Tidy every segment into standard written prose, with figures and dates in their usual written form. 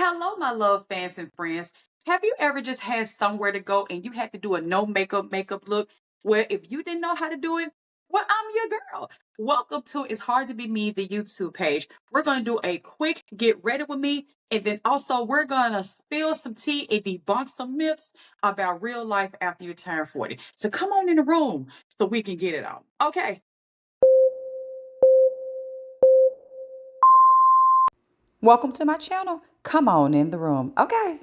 Hello, my love fans and friends. Have you ever just had somewhere to go and you had to do a no makeup look where if you didn't know how to do it, well, I'm your girl. Welcome to It's Hard to Be Me, the YouTube page. We're going to do a quick get ready with me. And then also we're going to spill some tea and debunk some myths about real life after you turn 40. So come on in the room so we can get it on. Okay. Welcome to my channel. Come on in the room. Okay.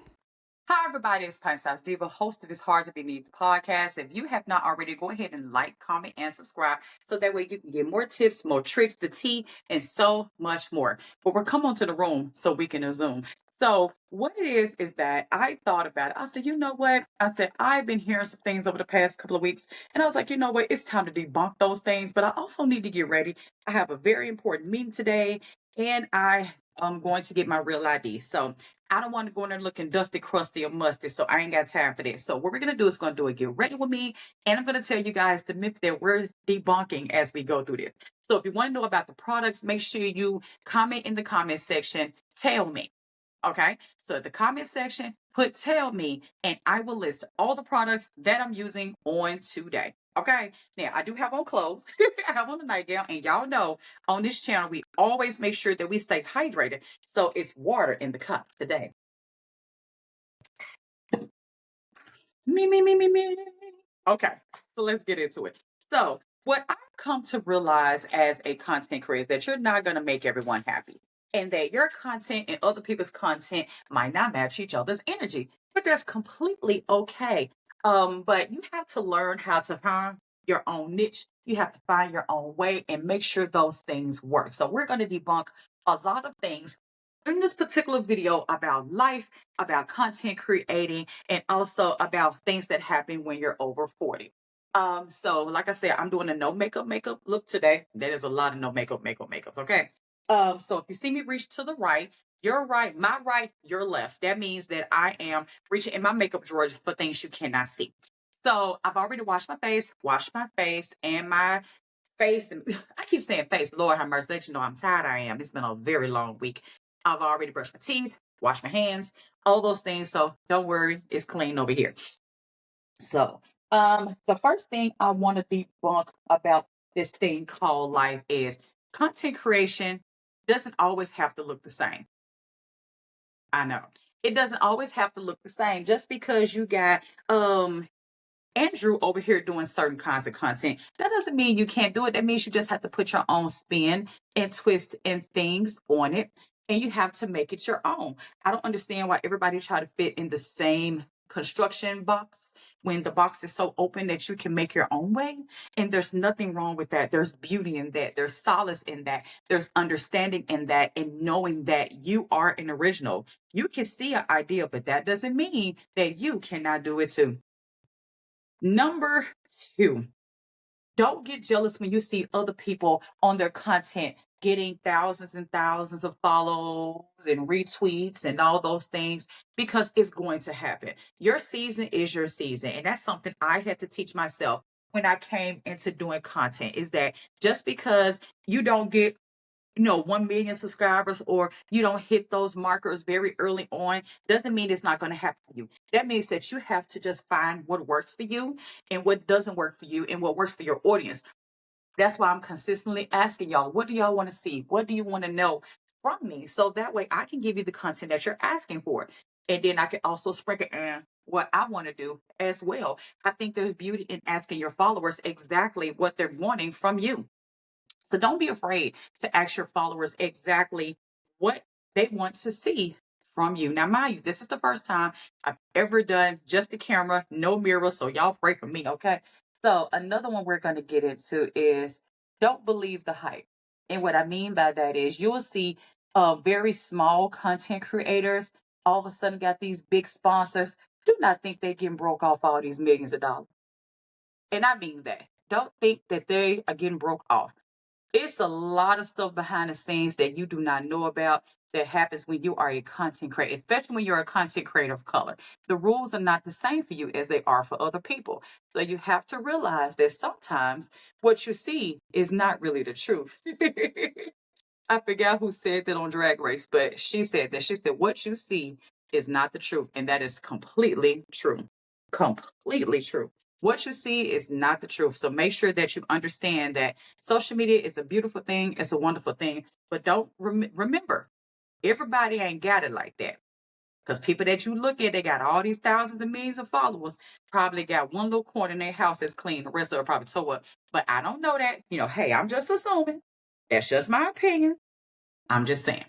Hi, everybody. It's Pint Size Diva, host of It's Hard to Be Me the podcast. If you have not already, go ahead and like, comment, and subscribe so that way you can get more tips, more tricks, the tea, and so much more. But we're come on to the room so we can Zoom. So what it is that I thought about it. I said, you know what? I said, I've been hearing some things over the past couple of weeks. And I was like, you know what? It's time to debunk those things. But I also need to get ready. I have a very important meeting today. And I am going to get my real ID. So I don't want to go in there looking dusty, crusty, or musty, so I ain't got time for that. So what we're going to do is going to do a get ready with me, and I'm going to tell you guys the myth that we're debunking as we go through this. So if you want to know about the products, make sure you comment in the comment section, tell me. Okay, so at the comment section, put tell me, and I will list all the products that I'm using on today. Okay, now I do have on clothes. I have on a nightgown, and y'all know on this channel, we always make sure that we stay hydrated. So it's water in the cup today. Me. Okay, so let's get into it. So what I've come to realize as a content creator is that you're not going to make everyone happy. And that your content and other people's content might not match each other's energy. But that's completely okay. But you have to learn how to find your own niche. You have to find your own way and make sure those things work. So we're going to debunk a lot of things in this particular video about life, about content creating, and also about things that happen when you're over 40. So like I said, I'm doing a no makeup look today. There is a lot of no makeups. Okay. So if you see me reach to the right, your right, my right, your left. That means that I am reaching in my makeup drawer for things you cannot see. So I've already washed my face and my face. And I keep saying face, Lord have mercy, let you know I'm tired. I am. It's been a very long week. I've already brushed my teeth, washed my hands, all those things. So don't worry, it's clean over here. So the first thing I want to debunk about this thing called life is content creation doesn't always have to look the same. I know. It doesn't always have to look the same. Just because you got Andrew over here doing certain kinds of content, that doesn't mean you can't do it. That means you just have to put your own spin and twist and things on it, and you have to make it your own. I don't understand why everybody try to fit in the same construction box when the box is so open that you can make your own way. And there's nothing wrong with that. There's beauty in that. There's solace in that. There's understanding in that, and knowing that you are an original. You can see an idea, but that doesn't mean that you cannot do it too. Number 2, don't get jealous when you see other people on their content getting thousands and thousands of follows and retweets and all those things, because it's going to happen. Your season is your season. And that's something I had to teach myself when I came into doing content, is that just because you don't get 1 million subscribers, or you don't hit those markers very early on, doesn't mean it's not going to happen for you. That means that you have to just find what works for you and what doesn't work for you and what works for your audience. That's why I'm consistently asking y'all, what do y'all want to see? What do you want to know from me? So that way I can give you the content that you're asking for. And then I can also sprinkle in what I want to do as well. I think there's beauty in asking your followers exactly what they're wanting from you. So don't be afraid to ask your followers exactly what they want to see from you. Now, mind you, this is the first time I've ever done just the camera, no mirror. So y'all pray for me, okay? So another one we're going to get into is don't believe the hype. And what I mean by that is you'll see very small content creators all of a sudden got these big sponsors. Do not think they're getting broke off all these millions of dollars. And I mean that. Don't think that they are getting broke off. It's a lot of stuff behind the scenes that you do not know about that happens when you are a content creator, especially when you're a content creator of color. The rules are not the same for you as they are for other people. So you have to realize that sometimes what you see is not really the truth. I forgot who said that on Drag Race, but she said that. She said, what you see is not the truth. And that is completely true. Completely true. What you see is not the truth. So make sure that you understand that social media is a beautiful thing. It's a wonderful thing. But don't remember, everybody ain't got it like that. Because people that you look at, they got all these thousands and millions of followers, probably got one little corner in their house that's clean. The rest of it probably tore up. But I don't know that. Hey, I'm just assuming. That's just my opinion. I'm just saying.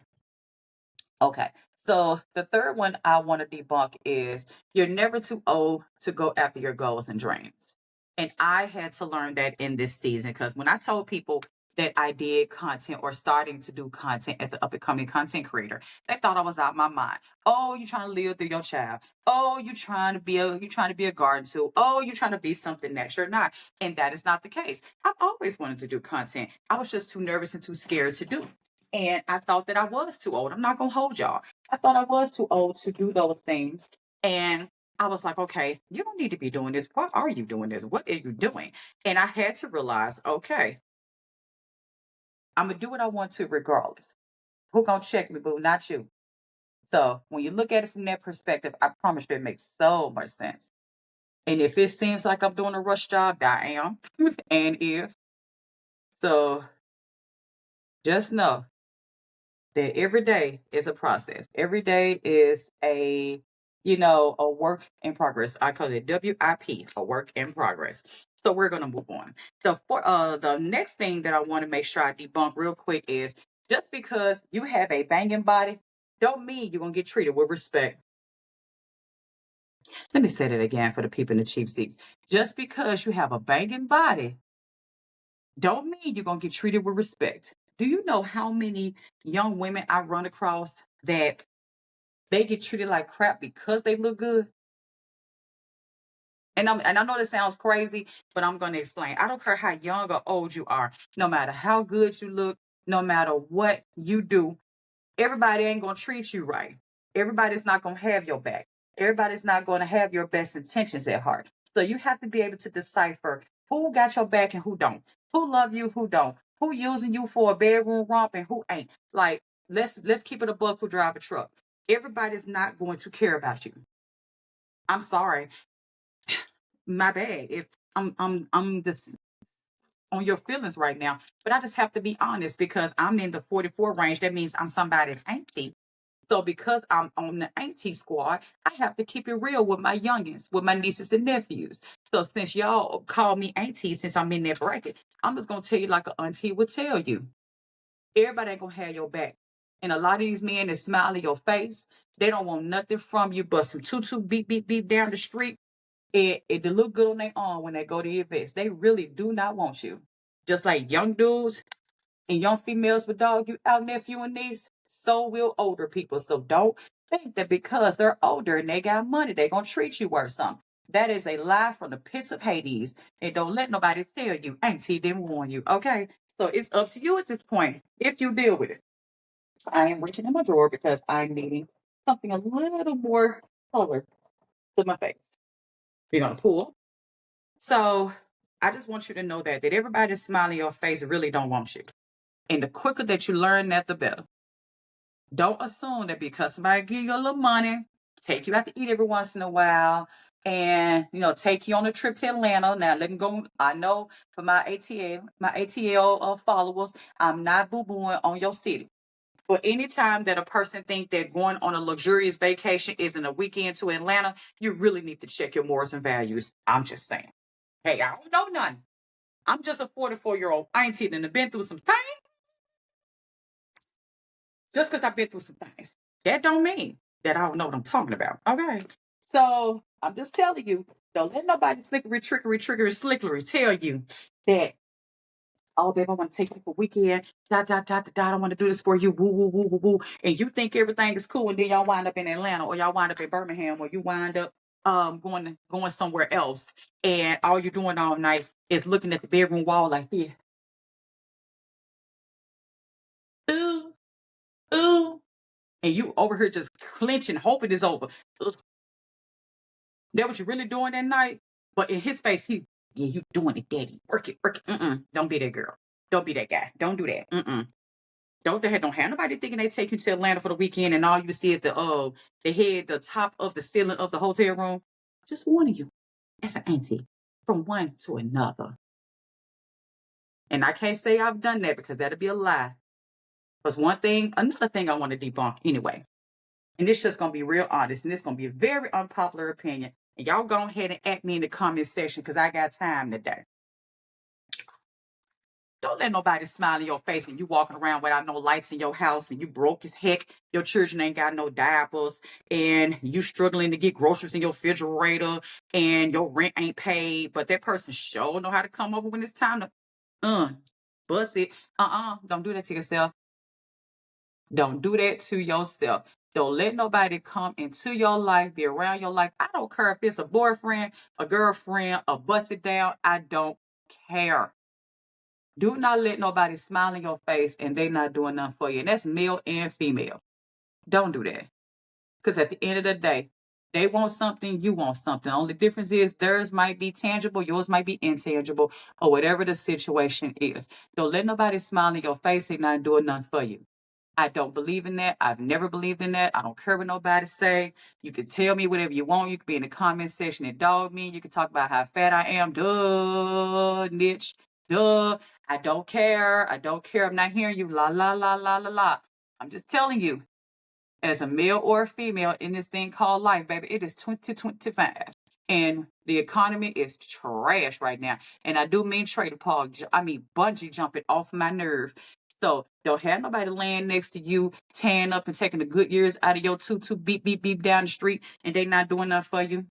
Okay. So the third one I want to debunk is you're never too old to go after your goals and dreams. And I had to learn that in this season because when I told people that I did content or starting to do content as an up and coming content creator, they thought I was out my mind. Oh, you trying to live through your child. Oh, you trying to be a garden tool. Oh, you trying to be something that you're not. And that is not the case. I've always wanted to do content. I was just too nervous and too scared to do. And I thought that I was too old. I'm not going to hold y'all. I thought I was too old to do those things. And I was like, okay, you don't need to be doing this. Why are you doing this? What are you doing? And I had to realize, okay, I'm going to do what I want to regardless. Who going to check me, boo? Not you. So when you look at it from that perspective, I promise you it makes so much sense. And if it seems like I'm doing a rush job, I am and is. So just know that every day is a process. Every day is a work in progress. I call it WIP, a work in progress. So we're gonna move on. The next thing that I want to make sure I debunk real quick is just because you have a banging body, don't mean you're gonna get treated with respect. Let me say that again for the people in the cheap seats. Just because you have a banging body, don't mean you're gonna get treated with respect. Do you know how many young women I run across that they get treated like crap because they look good? And I know this sounds crazy, but I'm going to explain. I don't care how young or old you are, no matter how good you look, no matter what you do, everybody ain't going to treat you right. Everybody's not going to have your back. Everybody's not going to have your best intentions at heart. So you have to be able to decipher who got your back and who don't. Who love you, who don't. Who using you for a bedroom romp and who ain't. Like, let's keep it a buck who drive a truck. Everybody's not going to care about you. I'm sorry. My bad. If I'm just on your feelings right now, but I just have to be honest because I'm in the 44 range. That means I'm somebody's auntie. So because I'm on the auntie squad, I have to keep it real with my youngins, with my nieces and nephews. So since y'all call me auntie, since I'm in that bracket, I'm just gonna tell you like an auntie would tell you. Everybody ain't gonna have your back. And a lot of these men that smile in your face, they don't want nothing from you but some tutu beep beep beep down the street. It look good on their arm when they go to events. They really do not want you. Just like young dudes and young females with dog you out nephew and niece, so will older people. So don't think that because they're older and they got money, they're gonna treat you worse something. That is a lie from the pits of Hades. And don't let nobody tell you. Auntie didn't warn you. Okay. So it's up to you at this point if you deal with it. I am reaching in my drawer because I'm needing something a little more color to my face. You're gonna pull. So I just want you to know that everybody smiling in your face really don't want you. And the quicker that you learn that, the better. Don't assume that because somebody give you a little money, take you out to eat every once in a while, and take you on a trip to Atlanta. Now let me go. I know for my ATL followers, I'm not boo-booing on your city. But anytime that a person think that going on a luxurious vacation isn't a weekend to Atlanta, you really need to check your morals and values. I'm just saying. Hey, I don't know nothing. I'm just a 44-year-old auntie that have been through some things. Just because I've been through some things, that don't mean that I don't know what I'm talking about. Okay. So I'm just telling you, don't let nobody slickery, trickery, triggery, slickery tell you that, oh, babe, I want to take you for a weekend. Dot, dot, dot, dot, dot. I want to do this for you. Woo, woo, woo, woo, woo. And you think everything is cool, and then y'all wind up in Atlanta, or y'all wind up in Birmingham, or you wind up going somewhere else, and all you're doing all night is looking at the bedroom wall like, yeah, ooh, ooh, and you over here just clenching, hoping it's over. Ugh. That what you really doing that night? But in his face, yeah, you doing it, daddy. Work it, work it. Don't be that girl. Don't be that guy. Don't do that. Don't have nobody thinking they take you to Atlanta for the weekend and all you see is the top of the ceiling of the hotel room. Just warning you, as an auntie, from one to another. And I can't say I've done that because that'd be a lie. Because another thing I want to debunk anyway, and this just gonna be real honest, and this gonna be a very unpopular opinion. And y'all go ahead and at me in the comment section because I got time today. Don't let nobody smile in your face and you walking around without no lights in your house and you broke as heck. Your children ain't got no diapers and you struggling to get groceries in your refrigerator and your rent ain't paid. But that person sure know how to come over when it's time to bust it. Don't do that to yourself. Don't do that to yourself. Don't let nobody come into your life, be around your life. I don't care if it's a boyfriend, a girlfriend, a bust it down. I don't care. Do not let nobody smile in your face and they not doing nothing for you. And that's male and female. Don't do that. Because at the end of the day, they want something, you want something. The only difference is theirs might be tangible, yours might be intangible, or whatever the situation is. Don't let nobody smile in your face and not doing nothing for you. I don't believe in that. I've never believed in that. I don't care what nobody say. You can tell me whatever you want. You can be in the comment section and dog me. You can talk about how fat I am. Duh, niche. Duh. I don't care. I don't care. I'm not hearing you. La, la, la, la, la, la. I'm just telling you, as a male or a female in this thing called life, baby, it is 2025. And the economy is trash right now. And I do mean trailer park. I mean bungee jumping off my nerve. So don't have nobody laying next to you, tearing up and taking the good years out of your tutu, beep, beep, beep down the street, and they not doing nothing for you.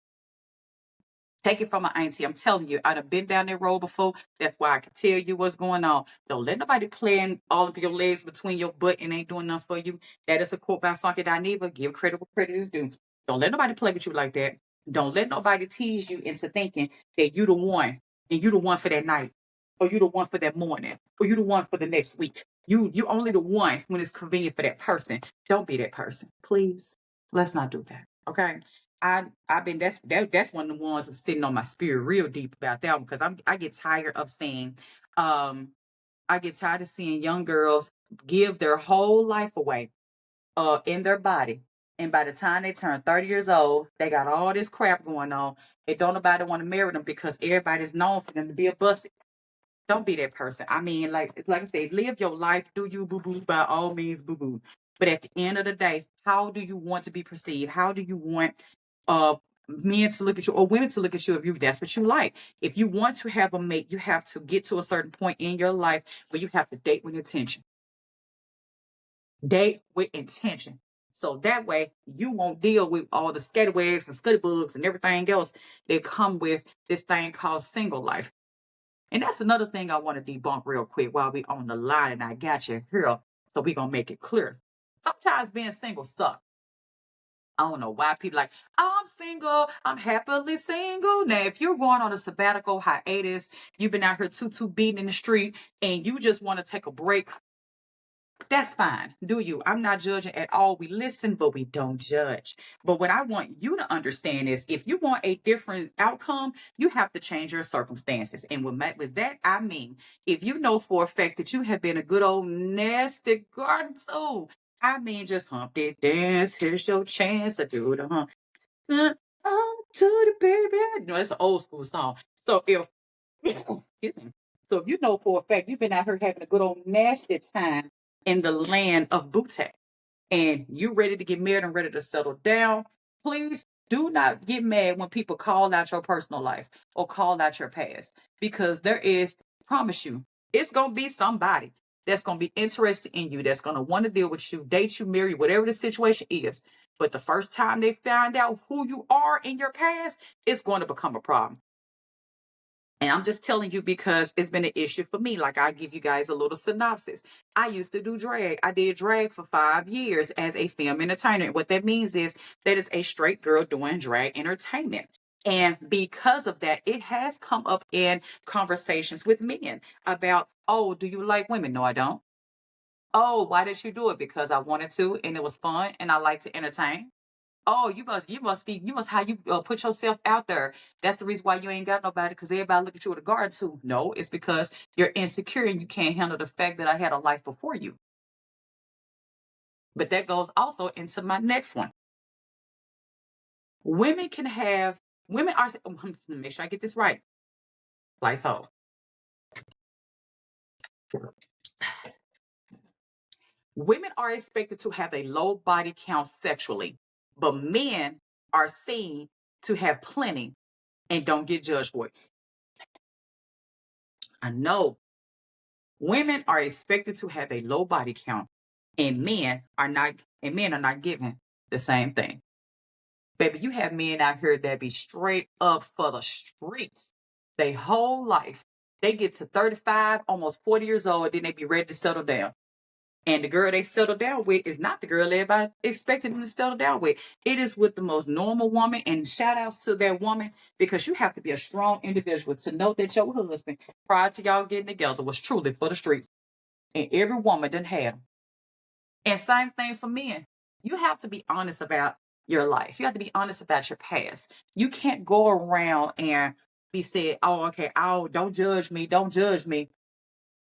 Take it from my auntie. I'm telling you, I'd have been down that road before. That's why I can tell you what's going on. Don't let nobody playing all of your legs between your butt and ain't doing nothing for you. That is a quote by Funky Dineva. Give credit where credit is due. Don't let nobody play with you like that. Don't let nobody tease you into thinking that you the one and you the one for that night, or you the one for that morning, or you the one for the next week. You only the one when it's convenient for that person. Don't be that person, please. Let's not do that. Okay. I've been that's one of the ones that's sitting on my spirit real deep about that one because I get tired of seeing I get tired of seeing young girls give their whole life away in their body. And by the time they turn 30 years old, they got all this crap going on. And don't nobody want to marry them because everybody's known for them to be a bussy. Don't be that person. I mean, like I said, live your life. Do you boo boo by all means boo boo. But at the end of the day, how do you want to be perceived? How do you want uh men to look at you or women to look at you if that's what you like? If you want to have a mate, you have to get to a certain point in your life where you have to date with intention. Date with intention. So that way you won't deal with all the scatterwags and scuddybugs and everything else that come with this thing called single life. And that's another thing I want to debunk real quick while we on the line and I got you here. So we gonna make it clear. Sometimes being single sucks. I don't know why people like, oh, I'm single, I'm happily single. Now, if you're going on a sabbatical hiatus, you've been out here tutu beating in the street, and you just want to take a break, that's fine. Do you? I'm not judging at all. We listen, but we don't judge. But what I want you to understand is if you want a different outcome, you have to change your circumstances. And with that, I mean, if you know for a fact that you have been a good old nasty garden tool, I mean, just Humpty Dance, here's your chance to do the hump. Oh, to the baby. No, that's an old school song. So excuse me. So if you know for a fact you've been out here having a good old nasty time in the land of Bootek and you ready to get married and ready to settle down, please do not get mad when people call out your personal life or call out your past because promise you, it's going to be somebody that's going to be interested in you, that's going to want to deal with you, date you, marry you, whatever the situation is. But the first time they find out who you are in your past, it's going to become a problem. And I'm just telling you because it's been an issue for me. Like I give you guys a little synopsis. I used to do drag. I did drag for 5 years as a film entertainer. And what that means is that is a straight girl doing drag entertainment. And because of that, it has come up in conversations with men about, oh, do you like women? No, I don't. Oh, why did you do it? Because I wanted to and it was fun and I like to entertain. Oh, you must how you put yourself out there. That's the reason why you ain't got nobody because everybody look at you with a guard too. No, it's because you're insecure and you can't handle the fact that I had a life before you. But that goes also into my next one. Women can have, women are, make sure I get this right. Lights hold. Women are expected to have a low body count sexually, but men are seen to have plenty and don't get judged for it. I know women are expected to have a low body count, and men are not given the same thing. Baby, you have men out here that be straight up for the streets. They whole life. They get to 35, almost 40 years old, then they be ready to settle down. And the girl they settle down with is not the girl everybody expected them to settle down with. It is with the most normal woman. And shout outs to that woman, because you have to be a strong individual to know that your husband, prior to y'all getting together, was truly for the streets. And every woman done had them. And same thing for men. You have to be honest about your life. You have to be honest about your past. You can't go around and be said, oh, okay, oh, don't judge me, don't judge me.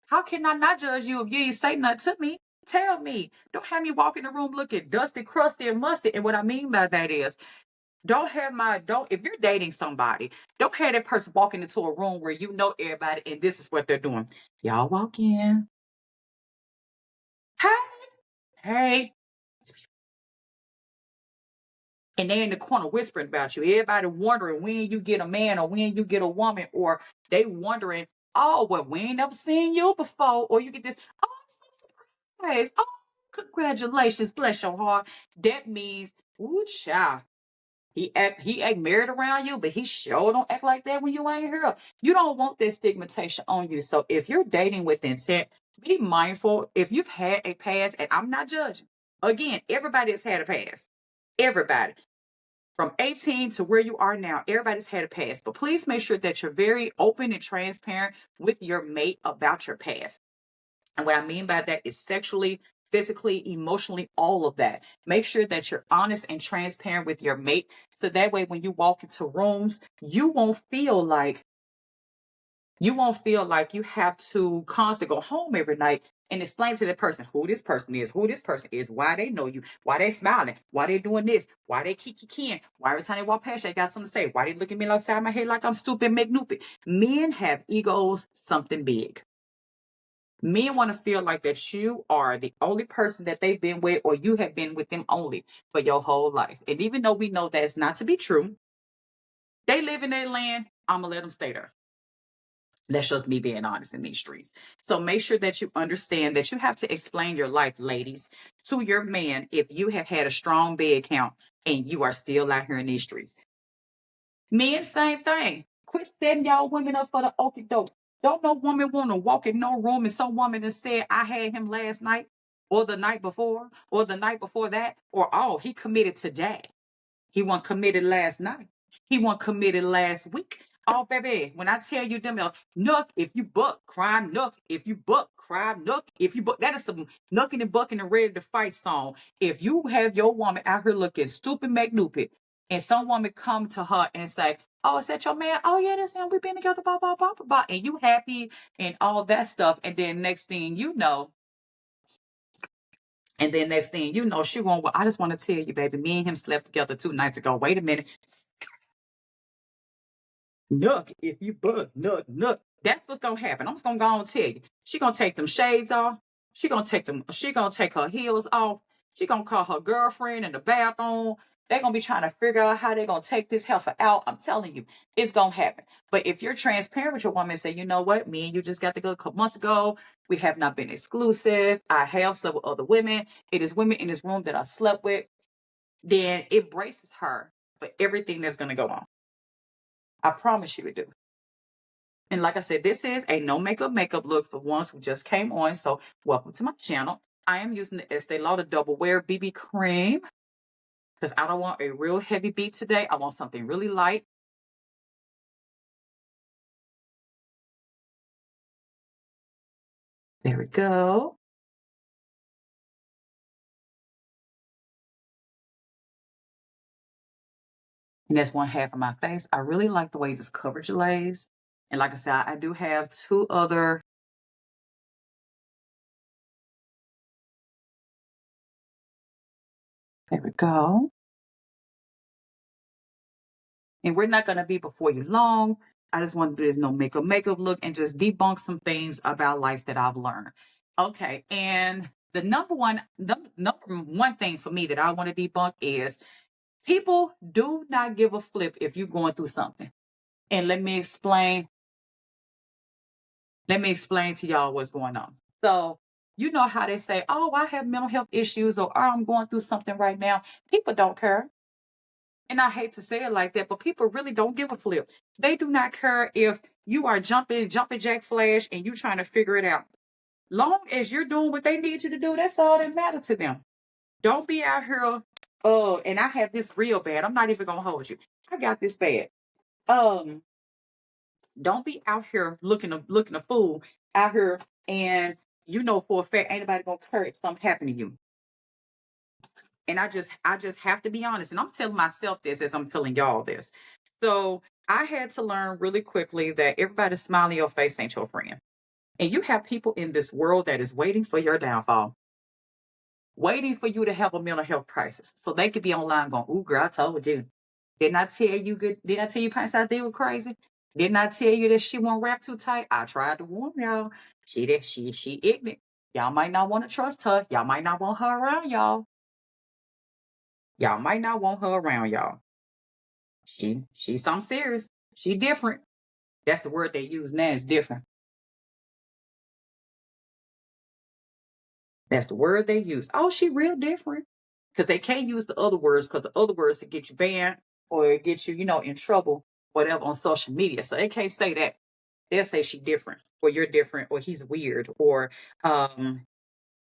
How can I not judge you if you ain't say nothing to me? Tell me. Don't have me walk in the room looking dusty, crusty, and musty. And what I mean by that is, if you're dating somebody, don't have that person walking into a room where you know everybody and this is what they're doing. Y'all walk in. Hey, hey. And they in the corner whispering about you. Everybody wondering when you get a man or when you get a woman, or they wondering, oh, well, we ain't never seen you before. Or you get this, oh, I'm so surprised. Oh, congratulations, bless your heart. That means, ooh, child. He ain't married around you, but he sure don't act like that when you ain't here. You don't want that stigmatization on you. So if you're dating with intent, be mindful. If you've had a past, and I'm not judging. Again, everybody has had a past. Everybody. From 18 to where you are now, everybody's had a past. But please make sure that you're very open and transparent with your mate about your past. And what I mean by that is sexually, physically, emotionally, all of that. Make sure that you're honest and transparent with your mate. So that way, when you walk into rooms, you won't feel like you have to constantly go home every night and explain to that person who this person is, why they know you, why they smiling, why they doing this, why they kicking, why every time they walk past you, they got something to say, why they look at me outside my head like I'm stupid, McNoopy. Men have egos, something big. Men want to feel like that you are the only person that they've been with, or you have been with them only for your whole life. And even though we know that's not to be true, they live in their land, I'm going to let them stay there. That's just me being honest in these streets. So make sure that you understand that you have to explain your life, ladies, to your man if you have had a strong bed count and you are still out here in these streets. Men, same thing. Quit setting y'all women up for the okie doke. Don't no woman want to walk in no room and some woman has said, I had him last night, or the night before, or the night before that, or oh, he committed today. He wasn't committed last night. He wasn't committed last week. Oh, baby, when I tell you them, nook, if you buck, crime, nook. If you buck, crime, nook. If you buck, that is some nooking and bucking and ready to fight song. If you have your woman out here looking stupid, McNoopid, and some woman come to her and say, oh, is that your man? Oh, yeah, that's him. We've been together, blah, blah, blah, blah, blah. And you happy and all that stuff. And then next thing you know, she won't, well, I just want to tell you, baby, me and him slept together 2 nights ago. Wait a minute. Nook, if you bug, nook. That's what's gonna happen. I'm just gonna go on and tell you. She gonna take them shades off. She gonna take her heels off. She gonna call her girlfriend in the bathroom. They're gonna be trying to figure out how they're gonna take this heifer out. I'm telling you, it's gonna happen. But if you're transparent with your woman and say, you know what, me and you just got together a couple months ago. We have not been exclusive. I have slept with other women. It is women in this room that I slept with. Then it braces her for everything that's gonna go on. I promise you it do. And like I said, this is a no makeup look for ones who just came on. So welcome to my channel. I am using the Estee Lauder Double Wear BB Cream because I don't want a real heavy beat today. I want something really light. There we go. And that's one half of my face. I really like the way this coverage lays. And like I said, I do have 2 other There we go. And we're not going to be before you long. I just want to do this no makeup look and just debunk some things about life that I've learned. Okay. And the number one thing for me that I want to debunk is people do not give a flip if you're going through something. And let me explain to y'all what's going on. So, you know how they say, oh, I have mental health issues, or oh, I'm going through something right now. People don't care. And I hate to say it like that, but people really don't give a flip. They do not care if you are jumping jack flash and you trying to figure it out. Long as you're doing what they need you to do, that's all that matters to them. Don't be out here. Oh, and I have this real bad. I'm not even gonna hold you. I got this bad. Don't be out here looking a fool out here, and you know for a fact ain't nobody gonna care if something happen to you. And I just have to be honest, and I'm telling myself this as I'm telling y'all this. So I had to learn really quickly that everybody smiling your face ain't your friend. And you have people in this world that is waiting for your downfall, waiting for you to have a mental health crisis. So they could be online going, ooh, girl, I told you. Didn't I tell you good? Didn't I tell you Pants out there were crazy? Didn't I tell you that she won't wrap too tight? I tried to warn y'all. She ignorant. Y'all might not want to trust her. Y'all might not want her around y'all. Y'all might not want her around y'all. She's something serious. She different. That's the word they use now, is different. That's the word they use. Oh, she real different. Because they can't use the other words, because the other words to get you banned or get you, in trouble, whatever, on social media. So they can't say that. They'll say she different, or you're different, or he's weird, or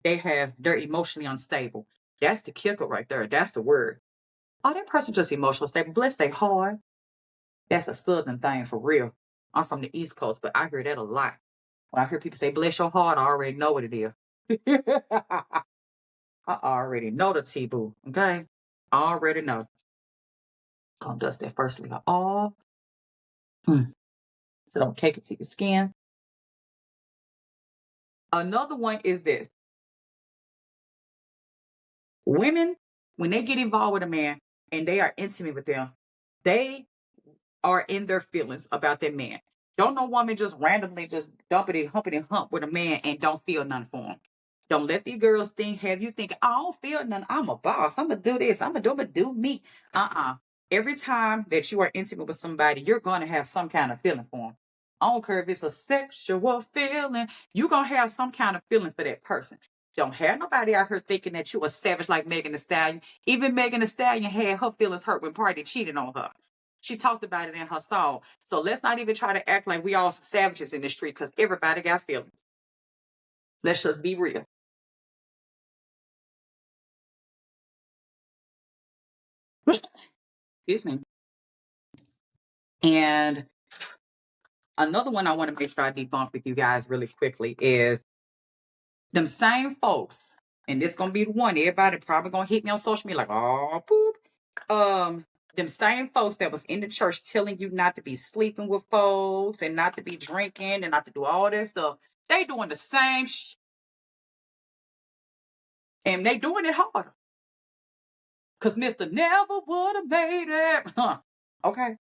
they're emotionally unstable. That's the kicker right there. That's the word. Oh, that person just emotional stable. Bless their heart. That's a southern thing for real. I'm from the East Coast, but I hear that a lot. When I hear people say, bless your heart, I already know what it is. I already know the T-boo, okay? I already know. Gonna dust that first layer off. So don't cake it to your skin. Another one is this. Women, when they get involved with a man and they are intimate with them, they are in their feelings about that man. Don't no woman just randomly just humpity hump with a man and don't feel nothing for him. Don't let these girls have you thinking, I don't feel nothing. I'm a boss. I'm gonna do this. I'm gonna do me. Every time that you are intimate with somebody, you're gonna have some kind of feeling for them. I don't care if it's a sexual feeling, you're gonna have some kind of feeling for that person. Don't have nobody out here thinking that you a savage like Megan Thee Stallion. Even Megan Thee Stallion had her feelings hurt when Party cheated on her. She talked about it in her song. So let's not even try to act like we all some savages in the street, because everybody got feelings. Let's just be real. Excuse me. And another one I want to make sure I debunk with you guys really quickly is them same folks, and this gonna be the one everybody probably gonna hit me on social media like, oh poop. Them same folks that was in the church telling you not to be sleeping with folks and not to be drinking and not to do all that stuff. They doing the same and they doing it harder. Cause Mr. Never would have made it. Huh. Okay.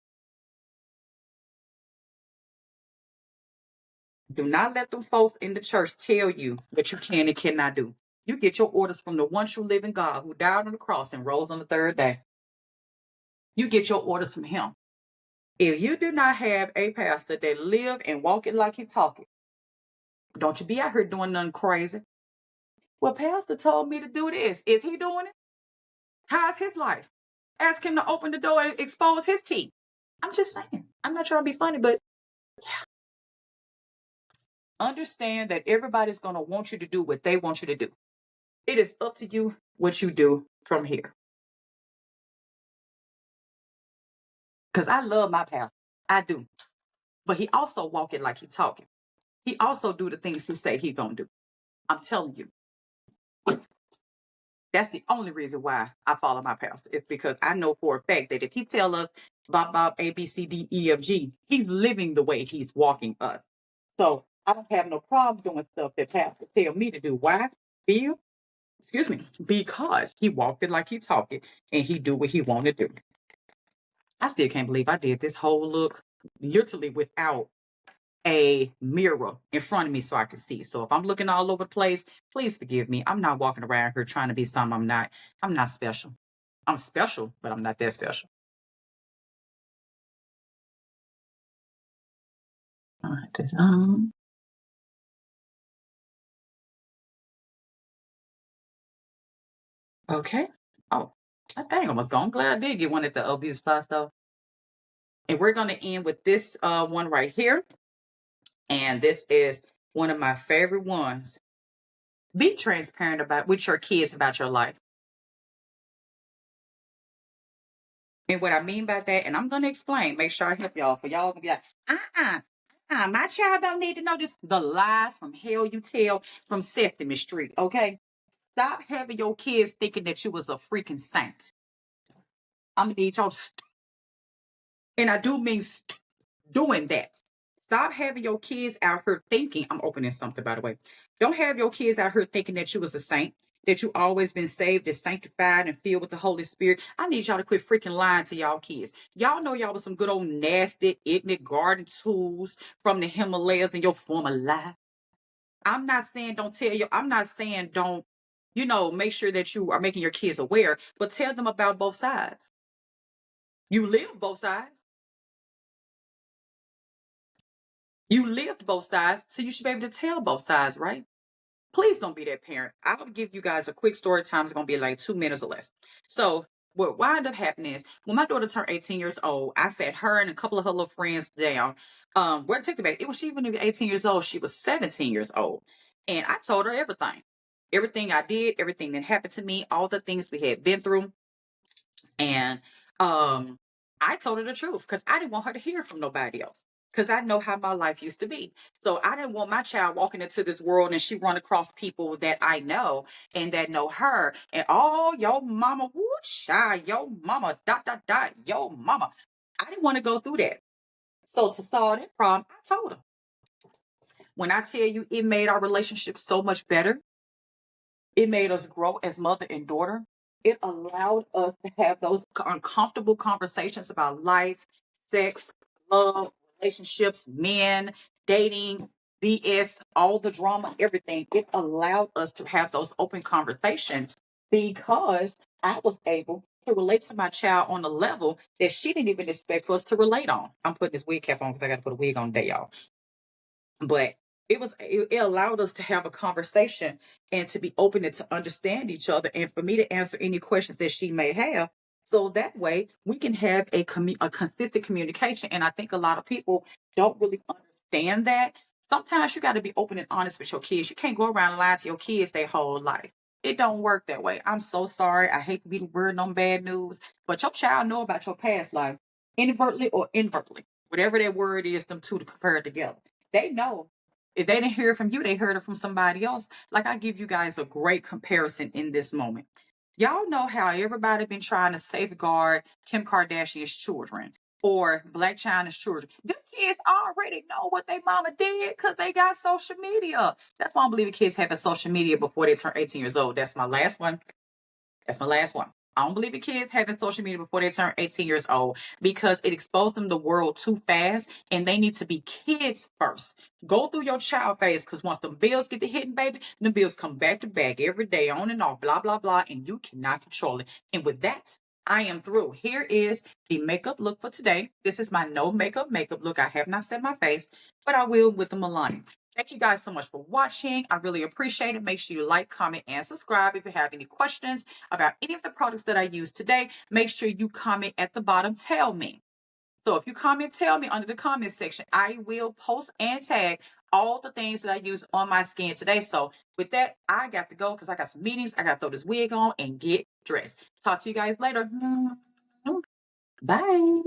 Do not let them folks in the church tell you what you can and cannot do. You get your orders from the one true living God who died on the cross and rose on the third day. You get your orders from him. If you do not have a pastor that live and walk it like he talk it, don't you be out here doing nothing crazy. Well, pastor told me to do this. Is he doing it? How's his life? Ask him to open the door and expose his teeth. I'm just saying. I'm not trying to be funny, but yeah. Understand that everybody's going to want you to do what they want you to do. It is up to you what you do from here. Because I love my pastor. I do. But he also walk it like he talking. He also do the things he say he gonna do. I'm telling you. That's the only reason why I follow my pastor. It's because I know for a fact that if he tell us Bob, A, B, C, D, E, F, G, he's living the way he's walking us. So I don't have no problem doing stuff that pastor tell me to do. Why? Feel? Excuse me, because he walked it like he talked it, and he do what he want to do. I still can't believe I did this whole look literally without a mirror in front of me so I could see. So if I'm looking all over the place, please forgive me. I'm not walking around here trying to be something I'm not. I'm not special. I'm special, but I'm not that special. All right. Okay. Oh, that thing almost gone. I'm glad I did get one at the beauty supply though. And we're going to end with this one right here. And this is one of my favorite ones. Be transparent about with your kids about your life. And what I mean by that, and I'm going to explain, make sure I help y'all. For y'all going to be like, my child don't need to know this. The lies from hell you tell from Sesame Street, okay? Stop having your kids thinking that you was a freaking saint. I'm going to need y'all, and I do mean doing that. Stop having your kids out here thinking, I'm opening something by the way. Don't have your kids out here thinking that you was a saint, that you always been saved and sanctified and filled with the Holy Spirit. I need y'all to quit freaking lying to y'all kids. Y'all know y'all was some good old nasty, ignorant garden tools from the Himalayas in your former life. I'm not saying don't tell you, I'm not saying don't, make sure that you are making your kids aware, but tell them about both sides. You live both sides. You lived both sides, so you should be able to tell both sides, right? Please don't be that parent. I'll give you guys a quick story time. It's going to be like 2 minutes or less. So what wound up happening is when my daughter turned 18 years old, I sat her and a couple of her little friends down. Where take the back? It was she even 18 years old. She was 17 years old. And I told her everything. Everything I did, everything that happened to me, all the things we had been through. And I told her the truth because I didn't want her to hear from nobody else. Because I know how my life used to be. So I didn't want my child walking into this world and she run across people that I know and that know her. And oh, yo mama, woo child, yo mama, dot, dot, dot, yo mama. I didn't want to go through that. So to solve that problem, I told her. When I tell you it made our relationship so much better, it made us grow as mother and daughter. It allowed us to have those uncomfortable conversations about life, sex, love, relationships, men, dating, BS, all the drama, everything. It allowed us to have those open conversations because I was able to relate to my child on a level that she didn't even expect for us to relate on. I'm putting this wig cap on because I got to put a wig on today, y'all. But it allowed us to have a conversation and to be open and to understand each other and for me to answer any questions that she may have, so that way we can have a consistent communication. And I think a lot of people don't really understand that. Sometimes you got to be open and honest with your kids. You can't go around and lie to your kids their whole life. It don't work that way. I'm so sorry. I hate to be the word on bad news, but your child know about your past life, inadvertently or inadvertently, whatever that word is, them two to compare it together. They know. If they didn't hear it from you, they heard it from somebody else. Like, I give you guys a great comparison in this moment. Y'all know how everybody been trying to safeguard Kim Kardashian's children or Black China's children. Them kids already know what their mama did because they got social media. That's why I don't believe the kids having social media before they turn 18 years old. That's my last one. That's my last one. I don't believe the kids having social media before they turn 18 years old because it exposed them to the world too fast and they need to be kids first. Go through your child phase because once the bills get to hitting, baby, the bills come back to back every day, on and off, blah, blah, blah, and you cannot control it. And with that, I am through. Here is the makeup look for today. This is my no makeup look. I have not set my face, but I will with the Milani. Thank you guys so much for watching. I really appreciate it. Make sure you like, comment, and subscribe. If you have any questions about any of the products that I used today, make sure you comment at the bottom. Tell me. So if you comment, tell me under the comment section. I will post and tag all the things that I use on my skin today. So with that, I got to go because I got some meetings. I got to throw this wig on and get dressed. Talk to you guys later. Bye.